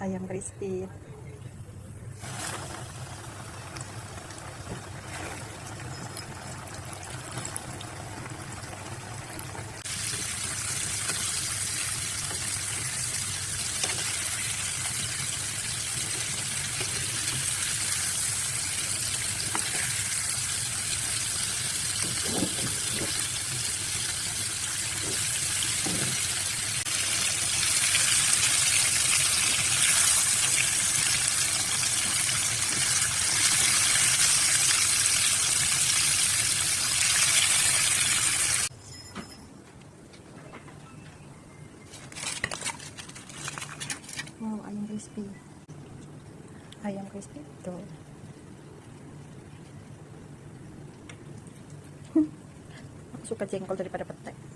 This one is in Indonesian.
ayam crispy. Wow, ayam crispy. Ayam crispy tuh. Aku suka jengkol daripada petai.